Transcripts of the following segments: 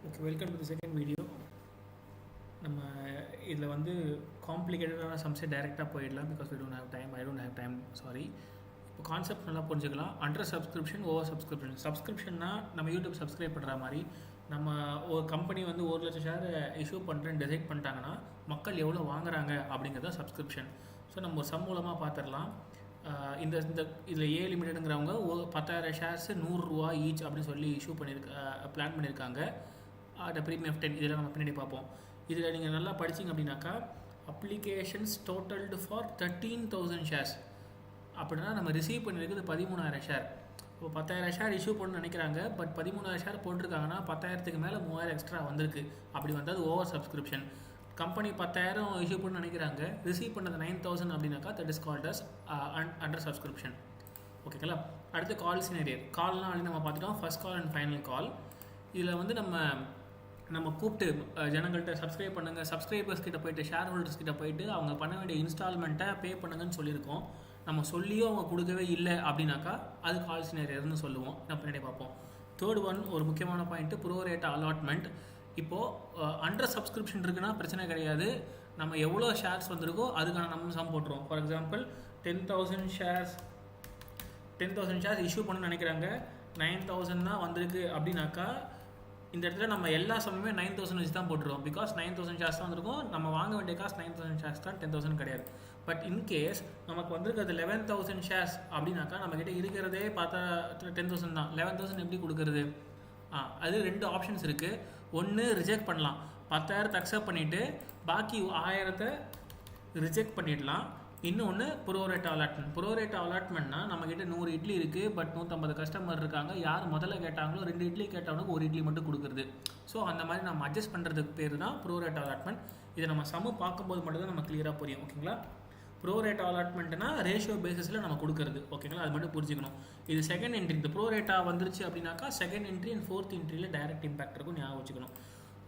Okay, welcome to the second video. நம்ம இதில் வந்து காம்ப்ளிகேட்டடான சம்ஸே டைரெக்டாக போயிடலாம். Because I don't have time sorry. இப்போ கான்செப்ட் நல்லா புரிஞ்சுக்கலாம். Under subscription, over subscription. சப்ஸ்கிரிப்ஷன்னா நம்ம யூடியூப் சப்ஸ்கிரைப் பண்ணுற மாதிரி. நம்ம ஒரு கம்பெனி வந்து 1,00,000 ஷேர் இஷ்யூ பண்ணுறேன்னு டிசைட் பண்ணிட்டாங்கன்னா மக்கள் எவ்வளோ வாங்குறாங்க அப்படிங்கிறத சப்ஸ்கிரிப்ஷன். ஸோ நம்ம ஒரு சம் மூலமாக பார்த்துடலாம். இந்த இதில் ஏ லிமிட்டடுங்கிறவங்க 10,000 ஷேர்ஸு 100 ரூபா ஈச் அப்படின்னு சொல்லி இஷ்யூ பிளான் பண்ணியிருக்காங்க. அட் ப்ரீமியம் ஆஃப் 10 இதெல்லாம் நம்ம பின்னாடி பார்ப்போம். இதில் நீங்கள் நல்லா படிச்சிங்க அப்படின்னாக்கா அப்ளிகேஷன்ஸ் டோட்டல்டு ஃபார் 13,000 ஷேர்ஸ். அப்படின்னா நம்ம ரிசீவ் பண்ணியிருக்குது 13,000 ஷேர். இப்போ 10,000 ஷேர் இஷ்யூ பண்ணணும்னு நினைக்கிறாங்க. பட் 13,000 ஷேர் போட்டிருக்காங்கன்னா 10,000க்கு மேலே 3,000 எக்ஸ்ட்ரா வந்திருக்கு. அப்படி வந்தால் ஓவர் சப்ஸ்கிரிப்ஷன். கம்பெனி 10,000 இஷ்யூ பண்ண நினைக்கிறாங்க, ரிசீவ் பண்ணது 9,000 அப்படின்னாக்கா that is called as under subscription. ஓகேங்களா? அடுத்து கால் சினரியோ. கால்னால் வந்து நம்ம பார்த்துட்டோம், first call and final call. இதில் வந்து நம்ம கூப்பிட்டு ஜனங்கள்கிட்ட சப்ஸ்கிரைப் பண்ணுங்கள், சப்ஸ்கிரைபர்ஸ் கிட்ட போயிட்டு ஷேர் ஹோல்டர்ஸ் கிட்ட போயிட்டு அவங்க பண்ண வேண்டிய இன்ஸ்டால்மெண்ட்டை பே பண்ணுங்கன்னு சொல்லியிருக்கோம். நம்ம சொல்லியும் அவங்க கொடுக்கவே இல்லை அப்படின்னாக்கா அது கால் சினரியோன்னு சொல்லுவோம். நம்ம பின்னாடி பார்ப்போம். தேர்ட் ஒன், ஒரு முக்கியமான பாயிண்ட்டு, ப்ரோரேட்டா அலாட்மெண்ட். இப்போது அண்டர் சப்ஸ்கிரிப்ஷன் இருக்குன்னா பிரச்சனை கிடையாது. நம்ம எவ்வளோ ஷேர்ஸ் வந்திருக்கோ அதுக்கான நம்ம சம் போட்டுருவோம். ஃபார் எக்ஸாம்பிள் 10,000 ஷேர்ஸ் இஷ்யூ பண்ணணும்னு நினைக்கிறாங்க, 9,000 தான் வந்திருக்கு அப்படின்னாக்கா இந்த இடத்துல நம்ம எல்லா சமயமே 9,000 வச்சு தான் போட்டுருவோம். பிகாஸ் 9,000 ஷேர்ஸ் தான் வந்திருக்கும். நம்ம வாங்க வேண்டிய காசு 9,000 ஷேர்ஸ் தான், 10,000 கிடையாது. பட் இன்கேஸ் நமக்கு வந்திருக்கிறது 11,000 ஷேர்ஸ் அப்படின்னாக்கா நம்மக்கிட்ட இருக்கிறதே பார்த்தா 10,000 தான். 11,000 எப்படி கொடுக்குறது? அது 2 ஆப்ஷன்ஸ் இருக்குது. ஒன்று ரிஜெக்ட் பண்ணலாம், 10,000 அக்செப்ட் பண்ணிவிட்டு பாக்கி 1000 ரிஜெக்ட் பண்ணிடலாம். இன்னொன்று ப்ரோரேட்டா அலாட்மெண்ட். ப்ரோரேட்டா அலாட்மெண்ட்னா நம்மக்கிட்ட 100 இட்லி இருக்குது, பட் 150 கஸ்டமர் இருக்காங்க. யார் முதல்ல கேட்டாங்களோ 2 இட்லி கேட்டவனுக்கு 1 இட்லி மட்டும் கொடுக்குறது. ஸோ அந்த மாதிரி நம்ம அட்ஜஸ்ட் பண்ணுறதுக்கு பேர் தான் ப்ரோரேட்டா அலாட்மெண்ட். இதை நம்ம சம பார்க்கும்போது மட்டும் தான் நம்ம கிளியராக புரியும். ஓகேங்களா? ப்ரோரேட்டா அலாட்மெண்ட்னா ரேஷியோ பேசிஸில் நம்ம கொடுக்குறது. ஓகேங்களா? அது மட்டும் புரிஞ்சுக்கணும். இது செகண்ட் என்ட்ரி. இந்த ப்ரோரேட்டா வந்துருச்சு அப்படின்னாக்கா செகண்ட் என்ட்ரி அண்ட் ஃபோர்த் என்ட்ரியில் டைரக்ட் இம்பாக்ட் இருக்கும், ஞாபகம் வச்சுக்கணும்.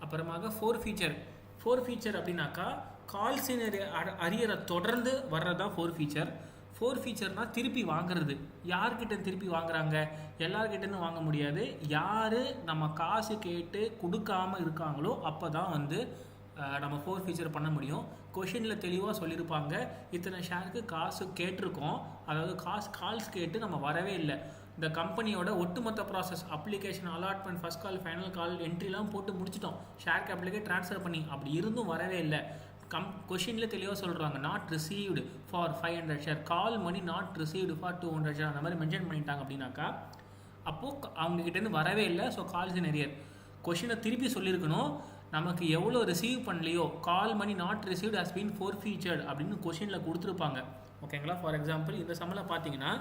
அப்புறமாக ஃபோர் ஃபீச்சர் அப்படின்னாக்கா கால் சினரியோ அரியரை தொடர்ந்து வர்றதான் ஃபோர் ஃபீச்சர்னால் திருப்பி வாங்குறது. யார்கிட்ட திருப்பி வாங்குறாங்க? எல்லார்கிட்டேருந்து வாங்க முடியாது. யார் நம்ம காசு கேட்டு கொடுக்காமல் இருக்காங்களோ அப்போ தான் வந்து நம்ம ஃபோர் ஃபீச்சர் பண்ண முடியும். கொஷினில் தெளிவாக சொல்லியிருப்பாங்க, இத்தனை ஷேருக்கு காசு கேட்டிருக்கோம், அதாவது கால்ஸ் கேட்டு நம்ம வரவே இல்லை. இந்த கம்பெனியோட ஒட்டுமொத்த process, application, allotment, first call, final call, என்ட்ரிலாம் போட்டு முடிச்சிட்டோம். ஷேர் கேபிட்டலுக்கே ட்ரான்ஸ்ஃபர் பண்ணி அப்படி இருந்தும் வரவே இல்லை. கொஷினில் தெளிவாக சொல்கிறாங்க, not received for 500 share, call money not received for 200 share, அந்த மாதிரி மென்ஷன் பண்ணிட்டாங்க அப்படின்னாக்கா அப்போது அவங்ககிட்டேருந்து வரவே இல்லை. So call scenario. கொஷினை திருப்பி சொல்லியிருக்கணும், நமக்கு எவ்வளோ ரிசீவ் பண்ணலையோ call money not received has been forfeited அப்படின்னு கொஷினில் கொடுத்துருப்பாங்க. ஓகேங்களா? ஃபார் எக்ஸாம்பிள் இந்த சம்மில் பார்த்தீங்கன்னா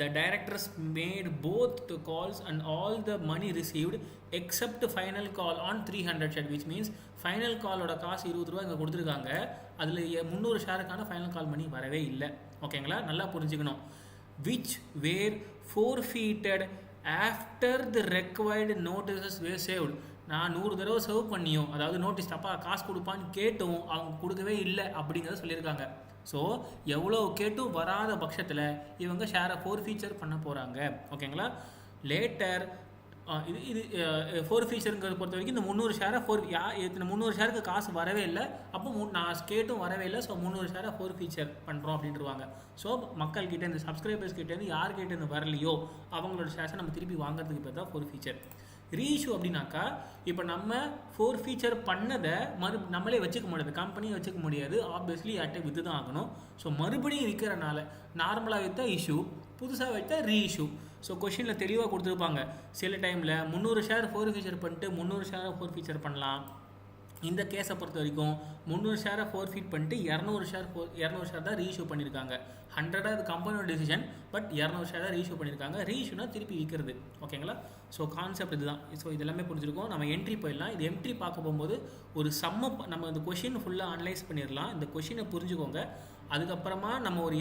the directors made both the calls and all the money received except final call on 300 share, which means final call ஓட காசு 20 ரூபா இங்கே கொடுத்துருக்காங்க. அதில் 300 ஷேருக்கான ஃபைனல் கால் மணி வரவே இல்லை. ஓகேங்களா? நல்லா புரிஞ்சுக்கணும். which were forfeited after the required notices were served. நான் 100 தடவை சர்வ் பண்ணியும், அதாவது நோட்டீஸ் தப்பா காசு கொடுப்பான்னு கேட்டும் அவங்க கொடுக்கவே இல்லை அப்படிங்கிறத சொல்லியிருக்காங்க. ஸோ எவ்வளோ கேட்டும் வராத பட்சத்தில் இவங்க ஷேரை ஃபோர் ஃபீச்சர் பண்ண போகிறாங்க. ஓகேங்களா? லேட்டர் இது ஃபோர் ஃபீச்சருங்கிறத பொறுத்த வரைக்கும் இந்த 300 ஷேரை இத்தனை 300 ஷேருக்கு காசு வரவே இல்லை, அப்போ நான் கேட்டும் வரவே இல்லை, ஸோ 300 ஷேரை ஃபோர் ஃபீச்சர் பண்ணுறோம் அப்படின்ட்டுருவாங்க. ஸோ மக்கள்கிட்ட இந்த சப்ஸ்கிரைபர்ஸ் கிட்டேருந்து யார்கிட்டேருந்து வரலையோ அவங்களோட ஷேர்ஸை நம்ம திருப்பி வாங்குறதுக்கு பேர் தான் ஃபோர் ஃபீச்சர். ரீஇஷ்யூ அப்படின்னாக்கா இப்போ நம்ம ஃபோர் ஃபீச்சர் பண்ணதை நம்மளே வச்சுக்க முடியாது, கம்பெனியும் வச்சுக்க முடியாது, ஆப்வியஸ்லி யார்கிட்ட விற்று தான் ஆகணும். ஸோ மறுபடியும் விற்கிறனால நார்மலாக விற்றா இஷ்யூ, புதுசாக வைத்தா ரீஇஷ்யூ. ஸோ கொஷினில் தெளிவாக கொடுத்துருப்பாங்க, சில டைமில் 300 ஷேர் ஃபோர் ஃபீச்சர் பண்ணிட்டு 300 ஷேரை ஃபோர் ஃபீச்சர் பண்ணலாம். இந்த கேஸை பொறுத்த வரைக்கும் 300 ஷேரை ஃபோர் ஃபீட் பண்ணிட்டு 200 ஷேர் தான் ரீஇஷ்யூ பண்ணியிருக்காங்க. 100 அது கம்பெனியோட டிசிஷன், பட் 200 ஷேர் தான் ரீஇஷ்யூ பண்ணியிருக்காங்க. ரீஇஷ்யூனா திருப்பி விற்கிறது. ஓகேங்களா? ஸோ கான்செப்ட் இதுதான். ஸோ இது எல்லாமே புரிஞ்சிருக்கோம். நம்ம என்ட்ரி போயிடலாம். இது என்ட்ரி பார்க்க போகும்போது ஒரு நம்ம இந்த கொஷின் ஃபுல்லாக அனலைஸ் பண்ணிடலாம். இந்த கொஷினை புரிஞ்சுக்கோங்க. அதுக்கப்புறமா நம்ம ஒரு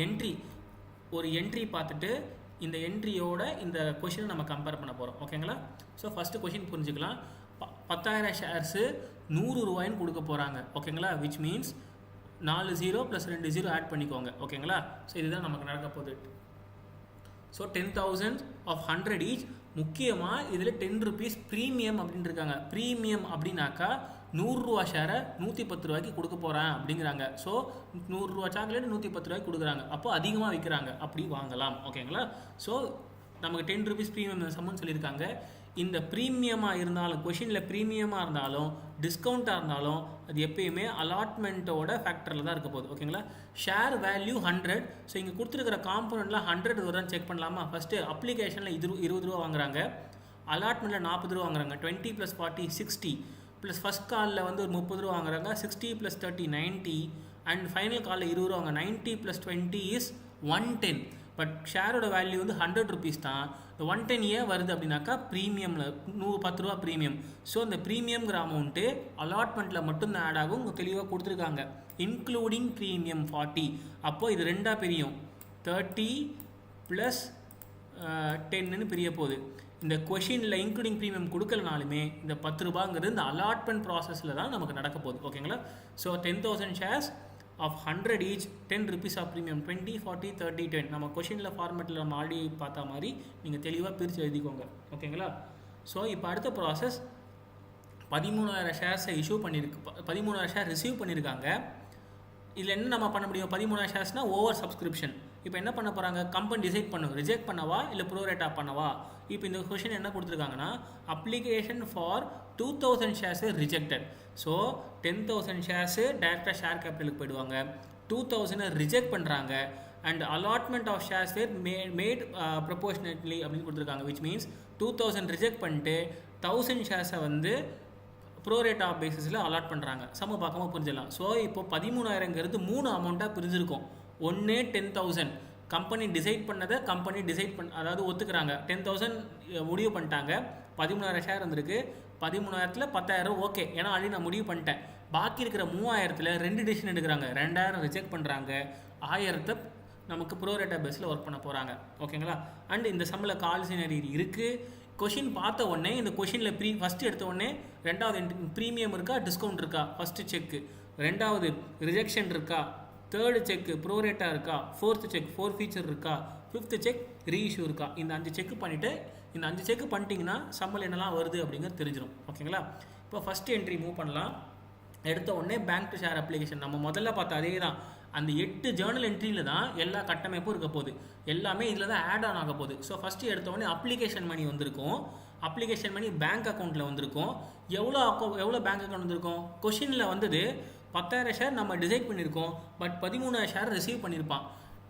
என்ட்ரி பார்த்துட்டு இந்த என்ட்ரியோட இந்த கொஷினை நம்ம கம்பேர் பண்ண போகிறோம். ஓகேங்களா? ஸோ ஃபஸ்ட்டு கொஷின் புரிஞ்சுக்கலாம். 10,000 ஷேர்ஸு 100 ரூபாயின்னு கொடுக்க போகிறாங்க. ஓகேங்களா? விச் மீன்ஸ் 4 0 + 2 0 ஆட் பண்ணிக்கோங்க. ஓகேங்களா? ஸோ இதுதான் நமக்கு நடக்க போகுது. ஸோ 10,000 of 100 each, முக்கியமாக இதில் 10 rupees ப்ரீமியம் அப்படின்னு இருக்காங்க. ப்ரீமியம் அப்படின்னாக்கா 100 ரூபா ஷேரை 110 ரூபாய்க்கு கொடுக்க போகிறேன் அப்படிங்கிறாங்க. ஸோ 100 ரூபா சாக்லேட் 110 ரூபாய்க்கு கொடுக்குறாங்க. அப்போ அதிகமாக விற்கிறாங்க, அப்படி வாங்கலாம். ஓகேங்களா? ஸோ நமக்கு 10 rupees ப்ரீமியம் சம்மன் சொல்லியிருக்காங்க. இந்த ப்ரீமியமாக இருந்தாலும், கொஷினில் ப்ரீமியமாக இருந்தாலும், டிஸ்கவுண்ட்டாக இருந்தாலும், அது எப்பயுமே அலாட்மெண்ட்டோட ஃபேக்டரில் தான் இருக்க போகுது. ஓகேங்களா? Share value 100. ஸோ இங்கே கொடுத்துருக்கிற காம்பனண்ட்டில் 100 வருதான்னு செக் பண்ணலாமா? ஃபஸ்ட்டு அப்ளிகேஷனில் 20 ரூபா வாங்குறாங்க, அலாட்மெண்ட்டில் 40 ரூபா வாங்குறாங்க. 20 + 40 60 ப்ளஸ் ஃபஸ்ட் காலில் வந்து ஒரு 30 ரூபா வாங்குறாங்க. 60 + 30 90 அண்ட் ஃபைனல் காலில் 20 ரூபா வாங்க. 90 + 20 இஸ் 110. பட் ஷேரோட வேல்யூ வந்து 100 rupees தான். இந்த 110 ஏன் வருது அப்படின்னாக்கா ப்ரீமியமில் 10 ரூபா ப்ரீமியம். ஸோ இந்த ப்ரீமியம்ங்கிற அமௌண்ட்டு அலாட்மெண்ட்டில் மட்டும்தான் ஆட் ஆகும். இங்கே தெளிவாக கொடுத்துருக்காங்க, இன்க்ளூடிங் ப்ரீமியம் 40. அப்போது இது ரெண்டாக பிரியும், 30 + 10ன்னு பிரிய போகுது. இந்த கொஷினில் இன்க்ளூடிங் ப்ரீமியம் கொடுக்கலனாலுமே இந்த 10 ரூபாங்கிறது இந்த அலாட்மெண்ட் ப்ராசஸில் தான் நமக்கு நடக்க போகுது. ஓகேங்களா? So 10,000 shares of 100 each, 10 rupees of premium, 20 40 30 10. நம்ம கொஷினில் ஃபார்மேட்டில் நம்ம ஆல்ரெடி பார்த்த மாதிரி நீங்கள் தெளிவாக பிரித்து எழுதிக்கோங்க. ஓகேங்களா? ஸோ இப்போ அடுத்த ப்ராசஸ், 13,000 ஷேர்ஸை இஷ்யூ பண்ணியிருக்கு, 13,000 ஷேர் ரிசீவ் பண்ணியிருக்காங்க. இதில் என்ன நம்ம பண்ண முடியும்? 13,000 ஷேர்ஸ்னால் ஓவர் சப்ஸ்கிரிப்ஷன். இப்போ என்ன பண்ண போகிறாங்க? கம்பெனி டிசைட் பண்ணும், ரிஜெக்ட் பண்ணவா இல்லை ப்ரோரேட்டா பண்ணவா. இப்போ இந்த கொஷின் என்ன கொடுத்துருக்காங்கன்னா, application for 2,000 shares rejected. So 10,000 shares டேரெக்டாக ஷேர் கேபிட்டலுக்கு போயிடுவாங்க. 2,000 ரிஜெக்ட் பண்ணுறாங்க. And allotment of shares made proportionately அப்படின்னு கொடுத்துருக்காங்க. விச் மீன்ஸ் 2,000 ரிஜெக்ட் பண்ணிட்டு 1,000 ஷேர்ஸை வந்து ப்ரோரேட்டா பேசிஸில் அலாட் பண்ணுறாங்க. சம பார்க்காம புரிஞ்சிடலாம். ஸோ இப்போ 13,000ங்கிறது 3 அமௌண்ட்டாக பிரிஞ்சிருக்கும். ஒன்று 10,000 கம்பெனி டிசைட் பண்ணதை கம்பெனி அதாவது ஒத்துக்கிறாங்க. 10,000 முடிவு பண்ணிட்டாங்க. 13,000 ஷேர் வந்திருக்கு. 13,000ல் 10,000 ஓகே, ஏன்னா ஆல்ரெடி நான் முடிவு பண்ணிட்டேன். பாக்கி இருக்கிற 3,000ல் 2 டிசிஷன் எடுக்கிறாங்க. 2,000 ரிஜெக்ட் பண்ணுறாங்க, 1000 நமக்கு ப்ரோரேட்டா பேஸில் ஒர்க் பண்ண போகிறாங்க. ஓகேங்களா? அண்ட் இந்த சம்மில் கால் சினரி இருக்குது. கொஷின் பார்த்த உடனே இந்த கொஷினில் ஃபஸ்ட்டு எடுத்த உடனே 2வது ப்ரீமியம் இருக்கா, டிஸ்கவுண்ட் இருக்கா, ஃபஸ்ட்டு செக்கு. 2வது ரிஜெக்ஷன் இருக்கா, 3rd செக் ப்ரோரேட்டா இருக்கா, 4th செக் 4 ஃபீச்சர் இருக்கா, 5th செக் ரீஇஷ்யூ இருக்கா. இந்த 5 செக் பண்ணிவிட்டு, இந்த 5 செக் பண்ணிட்டீங்கன்னா சம்பளம் என்னெல்லாம் வருது அப்படிங்கிறது தெரிஞ்சிடும். ஓகேங்களா? இப்போ ஃபஸ்ட்டு என்ட்ரி மூவ் பண்ணலாம். எடுத்த உடனே பேங்க் டு ஷேர் அப்ளிகேஷன் நம்ம முதல்ல பார்த்த அதே தான். அந்த 8 ஜேர்னல் என்ட்ரியில் தான் எல்லா கட்டமைப்பும் இருக்க போகுது. எல்லாமே இதில் தான் ஆட் ஆன் ஆக போகுது. ஸோ ஃபஸ்ட்டு எடுத்த உடனே அப்ளிகேஷன் மணி வந்திருக்கும். அப்ளிகேஷன் மணி பேங்க் அக்கௌண்ட்டில் வந்திருக்கும். எவ்வளோ பேங்க் அக்கௌண்ட் வந்திருக்கும்? கொஷினில் வந்தது 10,000 ஷேர் நம்ம டிசைட் பண்ணியிருக்கோம். பட் 13,000 ஷேர் ரிசீவ் பண்ணியிருப்பான்.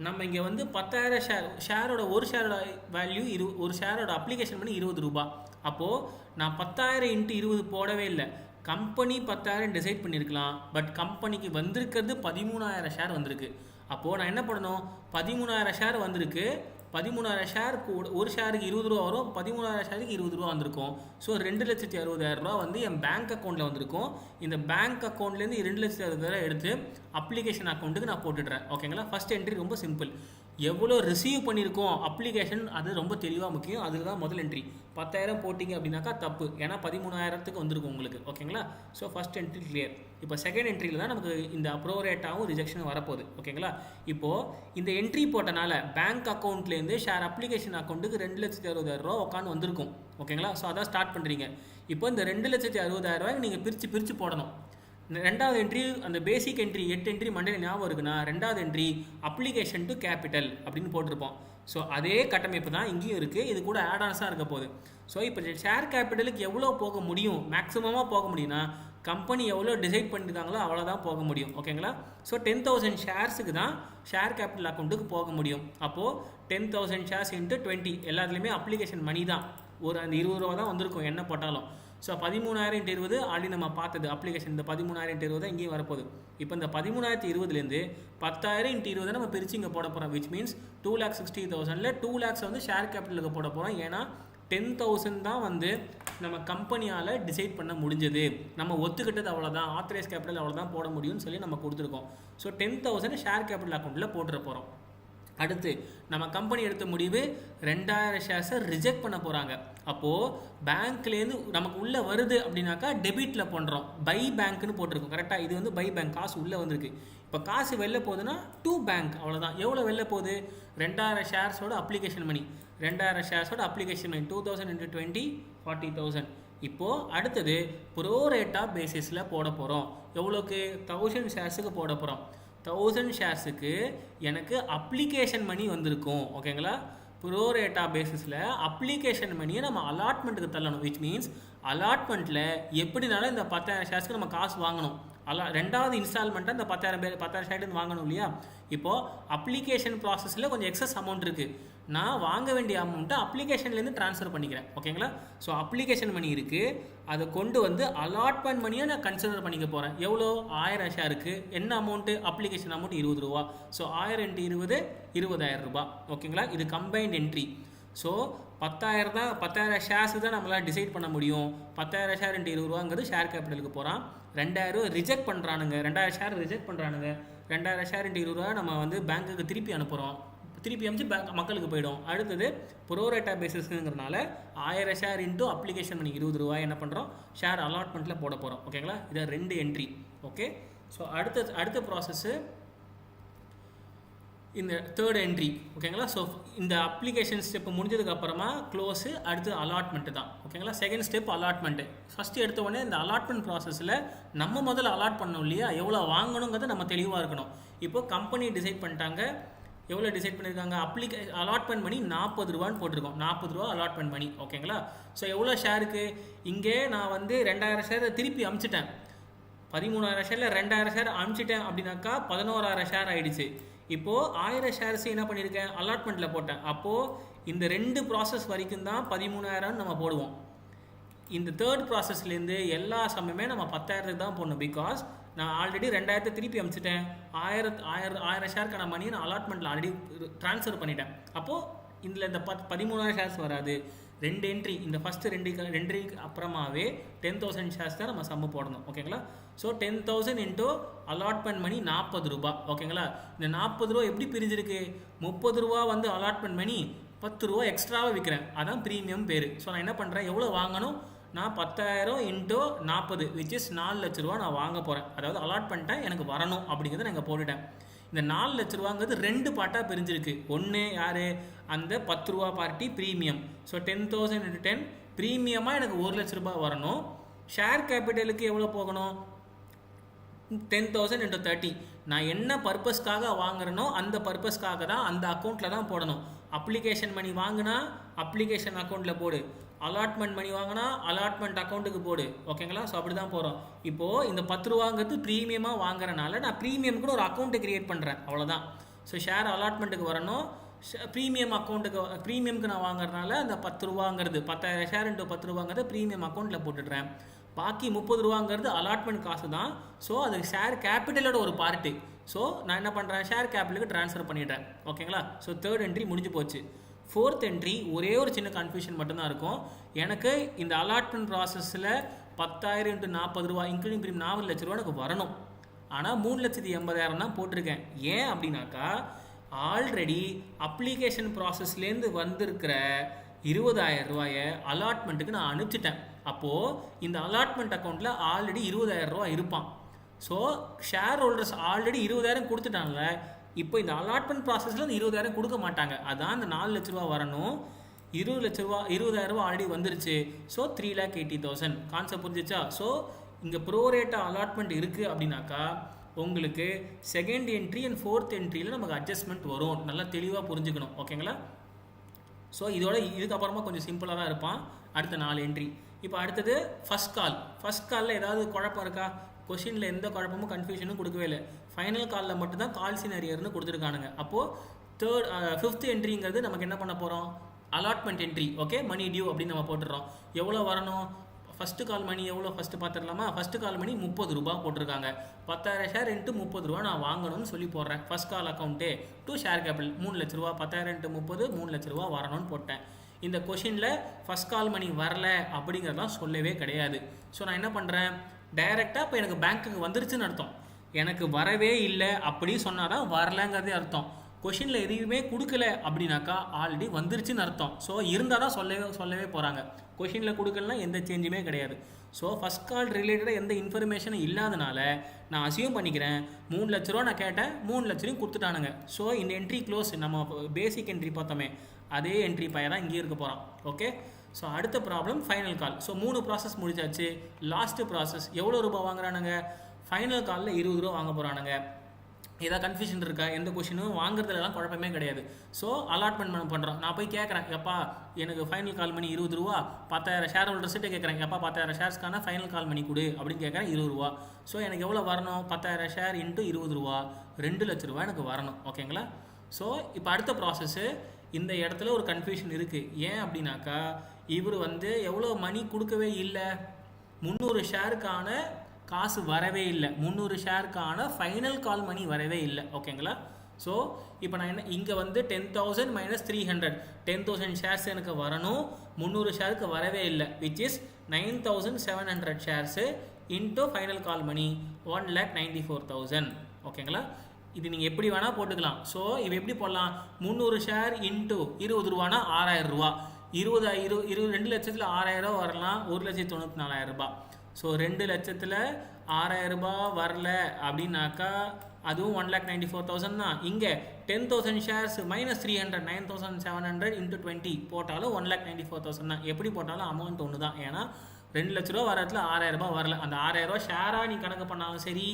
நம்ம இங்கே வந்து 10,000 ஷேரோட ஒரு ஷேரோட வேல்யூ ஒரு ஷேரோட அப்ளிகேஷன் பண்ணி 20 ரூபா. அப்போது நான் 10,000 × 20 போடவே இல்லை. கம்பெனி 10,000 டிசைட் பண்ணியிருக்கலாம். பட் கம்பெனிக்கு வந்திருக்கிறது 13,000 ஷேர் வந்திருக்கு. அப்போது நான் என்ன பண்ணணும்? 13,000 ஷேர் வந்திருக்கு. 13,000 ஷேர் கூட ஒரு ஷேருக்கு 20 ரூபா வரும். 13,000 ஷேருக்கு 20 ரூபா வந்திருக்கும். ஸோ 2,60,000 ரூபா வந்து என் பேங்க் அக்கௌண்ட்டில் வந்திருக்கும். இந்த பேங்க் அக்கௌண்ட்லேருந்து 2,60,000 எடுத்து அப்ளிகேஷன் அக்கௌண்ட்டுக்கு நான் போட்டுடுறேன். ஓகேங்களா? ஃபஸ்ட் என்ட்ரி ரொம்ப சிம்பிள். எவ்வளோ ரிசீவ் பண்ணியிருக்கோம் அப்ளிகேஷன் அது ரொம்ப தெளிவாக முக்கியம். அதில் தான் முதல் என்ட்ரி. 10,000 போட்டிங்க அப்படின்னாக்கா தப்பு, ஏன்னா 13,000க்கு வந்திருக்கும் உங்களுக்கு. ஓகேங்களா? So first entry clear. இப்போ செகண்ட் என்ட்ரியில் தான் நமக்கு இந்த ப்ரோரேட்டாவும் ரிஜெக்ஷனும் வரப்போகுது. ஓகேங்களா? இப்போது இந்த என்ட்ரி போட்டனால பேங்க் அக்கௌண்ட்லேருந்து ஷேர் அப்ளிகேஷன் அக்கௌண்ட்டுக்கு 2,60,000 ரூபா உட்காந்து வந்திருக்கும். ஓகேங்களா? ஸோ அதான் ஸ்டார்ட் பண்ணுறீங்க. இப்போ இந்த 2,60,000 ரூபாய் நீங்கள் பிரித்து போடணும். 2வது என்ட்ரி அந்த பேசிக் என்ட்ரி 8 என்ட்ரி மண்டேல ஞாபகம் இருக்குன்னா, 2வது என்ட்ரி அப்ளிகேஷன் டு கேபிட்டல் அப்படின்னு போட்டிருப்போம். ஸோ அதே கட்டமைப்பு தான் இங்கேயும் இருக்குது. இது கூட ஆட் ஆன்ஸாக இருக்க போகுது. ஸோ இப்போ ஷேர் கேபிட்டலுக்கு எவ்வளோ போக முடியும், மேக்ஸிமமாக போக முடியும்னா கம்பெனி எவ்வளோ டிசைட் பண்ணியிருக்காங்களோ அவ்வளோதான் போக முடியும். ஓகேங்களா? ஸோ 10,000 ஷேர்ஸுக்கு தான் ஷேர் கேபிட்டல் அக்கௌண்ட்டுக்கு போக முடியும். அப்போது 10,000 ஷேர்ஸ் × 20 எல்லாத்துலேயுமே அப்ளிகேஷன் மணி தான். ஒரு அந்த 20 ரூபா தான் வந்திருக்கும் என்ன போட்டாலும். ஸோ 13,000 × 20 ஆல்ரெடி நம்ம பார்த்தது அப்ளிகேஷன். இந்த 13,000 × 20 இங்கேயும் வரப்போகுது. இப்போ இந்த 13,020லேருந்து 10,000 × 20 நம்ம பிரித்து இங்கே போட போகிறோம். விச் மீன்ஸ் 2,60,000ல் 2 lakhs வந்து ஷேர் கேபிட்டலுக்கு போட போகிறோம். ஏன்னா 10,000 தான் வந்து நம்ம கம்பெனியால் டிசைட் பண்ண முடிஞ்சது. நம்ம ஒத்துக்கிட்டது அவ்வளோதான், ஆத்தரைஸ் கேபிட்டல் அவ்வளோதான் போட முடியும்னு சொல்லி நம்ம கொடுத்துருக்கோம். ஸோ 10,000 ஷேர் கேபிட்டல் அக்கௌண்ட்டில் போட்டுற போகிறோம். அடுத்து நம்ம கம்பெனி எடுத்த முடிவு 2,000 ஷேர்ஸை ரிஜெக்ட் பண்ண போகிறாங்க. அப்போது பேங்க்லேருந்து நமக்கு உள்ளே வருது அப்படின்னாக்கா டெபிட்டில் பண்ணுறோம். பை பேங்க்னு போட்டிருக்கோம். கரெக்டாக இது வந்து பை பேங்க், காசு உள்ளே வந்திருக்கு. இப்போ காசு வெளில போகுதுன்னா டு பேங்க், அவ்வளோதான். எவ்வளோ வெளில போகுது? 2,000 ஷேர்ஸோட அப்ளிகேஷன் மணி. 2000 ஷேர்ஸோட அப்ளிகேஷன் மணி 2000 into 20 40,000. இப்போது அடுத்தது ப்ரோரேட்டா பேசிஸில் போட போகிறோம். எவ்வளோக்கு? 1000 ஷேர்ஸுக்கு போட போகிறோம். 1000 ஷேர்ஸுக்கு எனக்கு அப்ளிகேஷன் மணி வந்திருக்கும். ஓகேங்களா? ப்ரோரேட்டா பேசிஸில் அப்ளிகேஷன் மணியை நம்ம அலாட்மெண்ட்டுக்கு தள்ளணும். விச் மீன்ஸ் அலாட்மெண்ட்டில் எப்படினாலும் இந்த 10,000 ஷேர்ஸ்க்கு நம்ம காசு வாங்கணும். ரெண்டாவது இன்ஸ்டால்மெண்ட்டாக இந்த 10,000 ஷேர்ஸ் வாங்கணும் இல்லையா? இப்போது அப்ளிகேஷன் ப்ராசஸில் கொஞ்சம் எக்ஸஸ் அமௌண்ட் இருக்குது. நான் வாங்க வேண்டிய அமௌண்ட்டை அப்ளிகேஷன்லேருந்து ட்ரான்ஸ்ஃபர் பண்ணிக்கிறேன். ஓகேங்களா? ஸோ அப்ளிகேஷன் மணி இருக்குது, அதை கொண்டு வந்து அலாட்மெண்ட் மணியை நான் கன்சிடர் பண்ணிக்க போகிறேன். எவ்வளோ? 1000 ஷேருக்கு என்ன அமௌண்ட்டு? அப்ளிகேஷன் அமௌண்ட் 20 ரூபா. ஸோ 1000 into 20 20,000 ரூபா. ஓகேங்களா? இது கம்பைன்ட் என்ட்ரி. ஸோ 10,000 ஷேர்ஸு தான் நம்மளால் டிசைட் பண்ண முடியும். 10,000 ஷேர் into 20 ரூபாங்கிறது ஷேர் கேபிட்டலுக்கு போகிறான். 2000 ரிஜெக்ட் பண்ணுறானுங்க. 2000 ஷேர் ரிஜெக்ட் பண்ணுறானுங்க. 2000 ஷேர் into 20 ரூபா நம்ம வந்து பேங்க்குக்கு திருப்பி அனுப்புகிறோம். திருப்பி அனுப்பிச்சு மக்களுக்கு போயிடும். அடுத்தது ப்ரோரேட்டா பேசிஸ்ங்கிறதுனால 1000 ஷேர் இன்ட்டு அப்ளிகேஷன் மணி 20 ரூபாய் என்ன பண்ணுறோம்? ஷேர் அலாட்மெண்ட்டில் போட போகிறோம். ஓகேங்களா? இதை 2 என்ட்ரி. ஓகே. ஸோ அடுத்த ப்ராசஸ்ஸு இந்த தேர்ட் என்ட்ரி. ஓகேங்களா? ஸோ இந்த அப்ளிகேஷன் ஸ்டெப் முடிஞ்சதுக்கப்புறமா க்ளோஸு, அடுத்து அலாட்மெண்ட்டு தான். ஓகேங்களா? Second step allotment. ஃபஸ்ட்டு எடுத்த உடனே இந்த அலாட்மெண்ட் ப்ராசஸில் நம்ம முதல்ல அலாட் பண்ணோம் இல்லையா? எவ்வளோ வாங்கணுங்கிறது நம்ம தெளிவாக இருக்கணும். இப்போது கம்பெனி டிசைட் பண்ணிட்டாங்க. எவ்வளோ டிசைட் பண்ணியிருக்காங்க? அலாட்மெண்ட் மணி 40 ரூபான்னு போட்டிருக்கோம். 40 ரூபா அலாட்மெண்ட் மணி. ஓகேங்களா? ஸோ எவ்வளோ ஷேருக்கு? இங்கே நான் வந்து 2000 ஷேரை திருப்பி அமுச்சிட்டேன். 13,000 ஷேரில் 2000 ஷேர் அனுப்பிச்சிட்டேன் அப்படின்னாக்கா 11,000 ஷேர் ஆகிடுச்சு. இப்போது 1000 ஷேர்ஸ் என்ன பண்ணியிருக்கேன்? அலாட்மெண்ட்டில் போட்டேன். அப்போது இந்த 2 ப்ராசஸ் வரைக்கும் தான் 13,000 நம்ம போடுவோம். இந்த தேர்ட் ப்ராசஸ்லேருந்து எல்லா சமயமே நம்ம 10,000 தான் போடணும். பிகாஸ் நான் ஆல்ரெடி 2000 திருப்பி அனுப்பிச்சிட்டேன். 1000 ஷேருக்கான மணியை நான் அலாட்மெண்ட்டில் ஆல்ரெடி ட்ரான்ஸ்ஃபர் பண்ணிட்டேன். அப்போது இதில் இந்த 13,000 ஷேர்ஸ் வராது. 2 என்ட்ரி. இந்த ஃபஸ்ட்டு 2 என்ட்ரிக்கு அப்புறமாவே 10,000 ஷேர்ஸ் தான் நம்ம சம்மு போடணும். ஓகேங்களா? ஸோ 10,000 இன்ட்டு அலாட்மெண்ட் மணி 40 ரூபா. ஓகேங்களா? இந்த 40 ரூபா எப்படி பிரிஞ்சிருக்கு? 30 ரூபா வந்து அலாட்மெண்ட் மணி, 10 ரூபா எக்ஸ்ட்ராவாக விற்கிறேன். அதான் ப்ரீமியம் பேர். ஸோ நான் என்ன பண்ணுறேன்? எவ்வளோ வாங்கணும்? நான் 10,000 இன்ட்டு 40 விச் இஸ் 4 லட்ச ரூபா நான் வாங்க போகிறேன். அதாவது அலாட் பண்ணிட்டேன், எனக்கு வரணும் அப்படிங்கிறத நான் இங்கே போட்டுட்டேன். இந்த 4 லட்ச ரூபாங்கிறது 2 பார்ட்டாக பிரிஞ்சிருக்கு. ஒன்று யார்? அந்த 10 ரூபா பார்ட்டி ப்ரீமியம். ஸோ 10,000 into 10 ப்ரீமியமாக எனக்கு 1 லட்ச ரூபாய் வரணும். ஷேர் கேபிட்டலுக்கு எவ்வளோ போகணும்? 10,000 into 30. நான் என்ன பர்பஸ்க்காக வாங்குறேனோ அந்த பர்பஸ்க்காக தான் அந்த அக்கௌண்ட்டில் தான் போடணும். அப்ளிகேஷன் மணி வாங்கினா அப்ளிகேஷன் அக்கௌண்ட்டில் போடு, அலாட்மெண்ட் மணி வாங்கினா அலாட்மெண்ட் அக்கௌண்ட்டுக்கு போடு. ஓகேங்களா? ஸோ அப்படி தான் போகிறோம். இப்போது இந்த 10 ரூபாங்கிறது ப்ரீமியமாக வாங்குறனால நான் ப்ரீமியம்க்கு ஒரு அக்கௌண்ட்டு க்ரியேட் பண்ணுறேன். அவ்வளோதான். ஸோ ஷேர் அலாட்மெண்ட்டுக்கு வரணும். ப்ரீமியம் அக்கௌண்ட்டுக்கு ப்ரீமியம்க்கு நான் வாங்குறதுனால அந்த 10 ரூபாங்கிறது 10,000 ஷேர் into 10 ரூபாங்கிறது ப்ரீமியம் அக்கௌண்ட்டில் போட்டுடுறேன். பாக்கி 30 ரூபாங்கிறது அலாட்மெண்ட் காசு தான். ஸோ அது ஷேர் கேபிட்டலோட ஒரு பார்ட்டு. ஸோ நான் என்ன பண்ணுறேன்? ஷேர் கேபிட்டலுக்கு ட்ரான்ஸ்ஃபர் பண்ணிடுறேன். ஓகேங்களா? ஸோ தேர்ட் என்ட்ரி முடிஞ்சு போச்சு. ஃபோர்த் என்ட்ரி ஒரே ஒரு சின்ன கன்ஃபியூஷன் மட்டும்தான் இருக்கும். எனக்கு இந்த அலாட்மெண்ட் ப்ராசஸில் 10,000 into 40 ரூபா இன்க்ளூடிங் ப்ரீமியம் 4 லட்ச ரூபா எனக்கு வரணும். ஆனால் 3,80,000 தான் போட்டிருக்கேன். ஏன் அப்படின்னாக்கா ஆல்ரெடி அப்ளிகேஷன் ப்ராசஸ்லேருந்து வந்திருக்கிற 20,000 ரூபாயை அலாட்மெண்ட்டுக்கு நான் அனுப்பிச்சிட்டேன். அப்போது இந்த அலாட்மெண்ட் அக்கௌண்ட்டில் ஆல்ரெடி 20,000 ரூபா இருப்பான். ஸோ ஷேர் ஹோல்டர்ஸ் ஆல்ரெடி 20,000 கொடுத்துட்டாங்க. இப்போ இந்த அலாட்மெண்ட் ப்ராசஸில் இந்த 20,000 கொடுக்க மாட்டாங்க. அதான் இந்த 4 லட்ச ரூபா வரணும். 20 லட்ச ரூபா 20,000 ரூபா ஆல்ரெடி வந்துருச்சு. ஸோ 3,80,000 கான்செப்ட் புரிஞ்சிச்சா? ஸோ இங்கே ப்ரோரேட்டா அலாட்மெண்ட் இருக்குது அப்படின்னாக்கா உங்களுக்கு செகண்ட் என்ட்ரி அண்ட் ஃபோர்த் என்ட்ரியில் நமக்கு அட்ஜஸ்ட்மெண்ட் வரும். நல்லா தெளிவாக புரிஞ்சுக்கணும். ஓகேங்களா? ஸோ இதுக்கப்புறமா கொஞ்சம் சிம்பிளாக தான் இருப்பான். அடுத்த 4 என்ட்ரி. இப்போ அடுத்தது ஃபஸ்ட் காலில் ஏதாவது குழப்பம் இருக்கா? கொஷினில் எந்த குழப்பமும் கன்ஃபியூஷனும் கொடுக்கவே இல்லை. ஃபைனல் காலில் மட்டும்தான் கால் சினாரியர்னு கொடுத்துருக்கானுங்க. அப்போது ஃபிஃப்த் என்ட்ரிங்கிறது நமக்கு என்ன பண்ண போகிறோம்? Allotment entry. Okay, money due அப்படின்னு நம்ம போட்டுடுறோம். எவ்வளோ வரணும்? ஃபஸ்ட்டு கால் மணி எவ்வளோ ஃபஸ்ட்டு பார்த்துடலாமா? ஃபஸ்ட்டு கால் மணி 30 ரூபா போட்டிருக்காங்க. 10,000 ஷேர் இன்ட்டு 30 ரூபா நான் வாங்கணும்னு சொல்லி போடுறேன். First call account to share capital 3 லட்ச ரூபா. 10,000 into 30 3 லட்ச ரூபா வரணும்னு போட்டேன். இந்த கொஷினில் ஃபஸ்ட் கால் மணி வரல அப்படிங்கிறதெல்லாம் சொல்லவே கிடையாது. ஸோ நான் என்ன பண்ணுறேன்? டைரெக்டாக இப்போ எனக்கு பேங்க்குக்கு வந்துருச்சுன்னு அர்த்தம். எனக்கு வரவே இல்லை அப்படி சொன்னால் தான் வரலங்கிறதே அர்த்தம். கொஷினில் எதுவுமே கொடுக்கல அப்படின்னாக்கா ஆல்ரெடி வந்துருச்சுன்னு அர்த்தம். ஸோ இருந்தால் தான் சொல்லவே போகிறாங்க. கொஷினில் கொடுக்கலனா எந்த சேஞ்சுமே கிடையாது. ஸோ ஃபஸ்ட் கால் ரிலேட்டடாக எந்த இன்ஃபர்மேஷனும் இல்லாதனால நான் அசியூம் பண்ணிக்கிறேன் 3 லட்ச ரூபா நான் கேட்டேன், 3 லட்ச ரூபாயும் கொடுத்துட்டானுங்க. ஸோ இந்த என்ட்ரி க்ளோஸ். நம்ம பேசிக் என்ட்ரி பார்த்தோமே அதே என்ட்ரி பையன் தான் இங்கேயும் இருக்க போகிறான். ஓகே, ஸோ அடுத்த ப்ராப்ளம் ஃபைனல் கால். ஸோ 3 ப்ராசஸ் முடிச்சாச்சு. லாஸ்ட்டு ப்ராசஸ் எவ்வளோ ரூபா வாங்குறானுங்க? ஃபைனல் காலில் 20 ரூபா வாங்க போகிறானுங்க. ஏதாவது கன்ஃபியூஷன் இருக்கா? எந்த கொஷினும் வாங்குறதுலாம் குழப்பமே கிடையாது. ஸோ அலாட்மெண்ட் பண்ணுறோம். நான் போய் கேட்குறேன், எப்பா எனக்கு ஃபைனல் கால் மணி 20 ரூபா, 10,000 ஷேர் ஹோல்டர்ஸ்கிட்ட கேட்குறேன், எப்பா 10,000 ஷேர்ஸ்க்கான ஃபைனல் கால் மணி கொடு அப்படின்னு கேட்குறேன். 20 ரூபா. ஸோ எனக்கு எவ்வளோ வரணும்? 10,000 ஷேர் இன்ட்டு 20 ரூபா, 2 லட்ச ரூபா எனக்கு வரணும். ஓகேங்களா? ஸோ இப்போ அடுத்த ப்ராசஸ்ஸு, இந்த இடத்துல ஒரு கன்ஃபியூஷன் இருக்குது. ஏன் அப்படின்னாக்கா இவர் எவ்வளோ மணி கொடுக்கவே இல்லை, 300 ஷேருக்கான காசு வரவே இல்லை, 300 ஷேருக்கான ஃபைனல் கால் மணி வரவே இல்லை. ஓகேங்களா? ஸோ இப்போ நான் என்ன இங்கே 10,000 - 300, 10,000 ஷேர்ஸ் எனக்கு வரணும், 300 ஷேருக்கு வரவே இல்லை, which is 9,700 shares into final call money 1,94,000. ஓகேங்களா? இது நீங்கள் எப்படி வேணால் போட்டுக்கலாம். ஸோ இது எப்படி போடலாம்? 300 ஷேர் இன்ட்டு 20 ரூபானா 6,000 ரூபா, 2 லட்சத்தில் 6,000 ரூபா வரலாம், 1,94,000 ரூபா. ஸோ 2 லட்சத்தில் 6,000 ரூபா வரல அப்படின்னாக்கா அதுவும் 1,94,000 தான். இங்கே 10,000 ஷேர்ஸ் - 300, 9,700 × 20 போட்டாலும் 1,94,000 தான். எப்படி போட்டாலும் அமௌண்ட் ஒன்று தான். ஏன்னா 2 லட்ச ரூபா வர இடத்துல 6,000 ரூபா வரல. அந்த 6,000 ரூபா ஷேராக நீ கணக்கு பண்ணாலும் சரி,